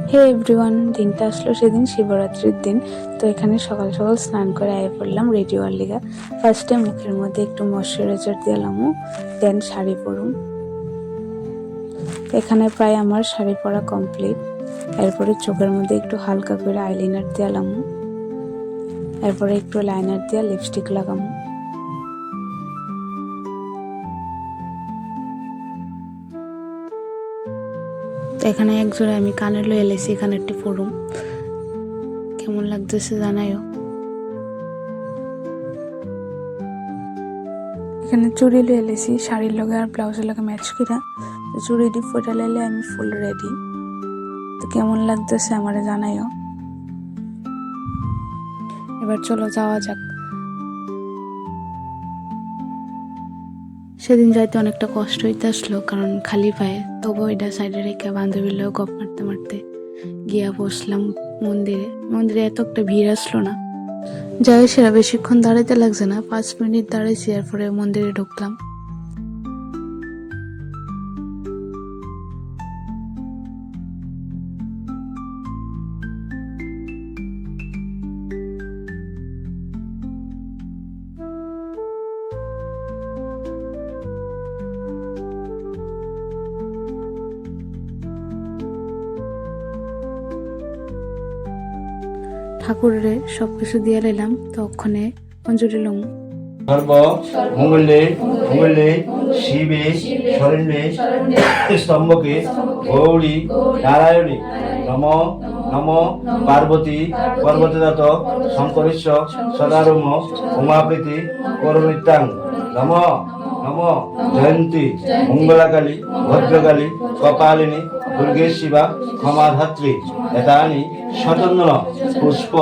হে everyone, দিনটা আসলো সেদিন শিবরাত্রির দিন। তো এখানে সকাল সকাল স্নান করে আয় পড়লাম রেডি হওয়ার লিগা। ফার্স্টে মুখের মধ্যে একটু ময়শ্চারাইজার দিলাম, দেন শাড়ি পরুম। এখানে প্রায় আমার শাড়ি পরা কমপ্লিট। এরপরে চোখের মধ্যে একটু হালকা করে আইলাইনার দিলাম, এরপরে একটু লাইনার দিয়ে লিপস্টিক লাগামু। এখানে একজোড়া আমি কানের লয়ে এলেছি, কানেরটি পরুম। কেমন লাগতেছে জানাইও। এখানে চুড়ি লয়ে এলেছি শাড়ির লগে আর ব্লাউজের লগে ম্যাচ করে। চুড়িটি ফোটা লাইলে আমি ফুল রেডি। তো কেমন লাগতেছে আমারে জানাইও। এবার চলো যাওয়া যাক। সেদিন যাইতে অনেকটা কষ্ট হইতে আসলো, কারণ খালি পায়ে। তবু এটা সাইডে রেখে বান্ধবীর লোক গপ মারতে মারতে গিয়া বসলাম মন্দিরে। মন্দিরে এত একটা ভিড় আসলো না, যাই সেরা বেশিক্ষণ দাঁড়াইতে লাগছে না, 5 মিনিট দাঁড়াইছি, এরপরে মন্দিরে ঢুকলাম। ঠাকুরের সবকিছু দিয়ে নিলাম, তখনে অঞ্জলি লম। সর্ব মঙ্গলে মঙ্গলে শিবে শরণ্যে স্তম্ভকে গৌরী নারায়ণী নম নম পার্বতী পর্বতজাত শঙ্করেশ্বর সদারুম উমাপ্রীতি করমিত্রাং নম নম জয়ন্তী মঙ্গলাকালী ভদ্রকালী কপালিনী দুর্গে শিবা ক্ষমাধাত্রী এতানি শতন্নন পুষ্প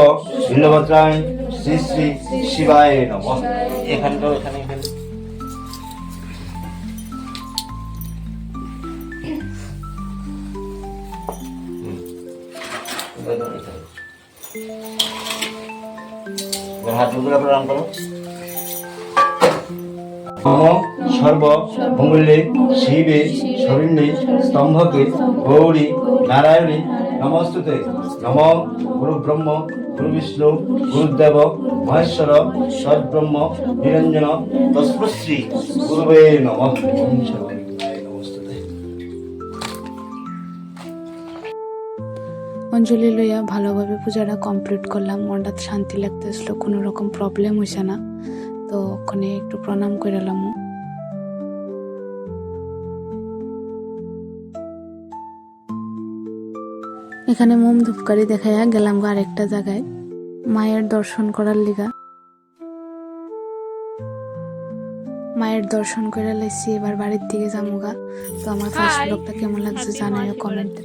বিল্বপত্রাণি শ্রী শ্রী শিবায় নমঃ। এখানটাও এখানে হাত মুখে প্রণাম করো। নম সর্ব মঙ্গলে শিবে শরণ্যে স্তম্ভকে গৌরী নারায়ণী নমস্তুতে নম গুরু ব্রহ্ম গুরু বিষ্ণু গুরুদেব মহেশ্বর সদ্ব্রহ্ম নিরঞ্জন তস্मै শ্রী গুরুবে নমঃ। অঞ্জলি লইয়া ভালোভাবে পূজাটা কমপ্লিট করলাম। মনটা শান্তি লাগতেছিল, কোনো রকম প্রবলেম হইছে না। তো ওখানে একটু প্রণাম করে এলাম। এখানে মোম ধূপকারি দেখাইয়া গেলাম আরেকটা জায়গায় মায়ের দর্শন করার লিগা। মায়ের দর্শন করে লাইছি, এবার বাড়ির দিকে যামুগা। তো আমার ফার্স্ট ব্লগটা কেমন লাগছে জানাইও কমেন্টে।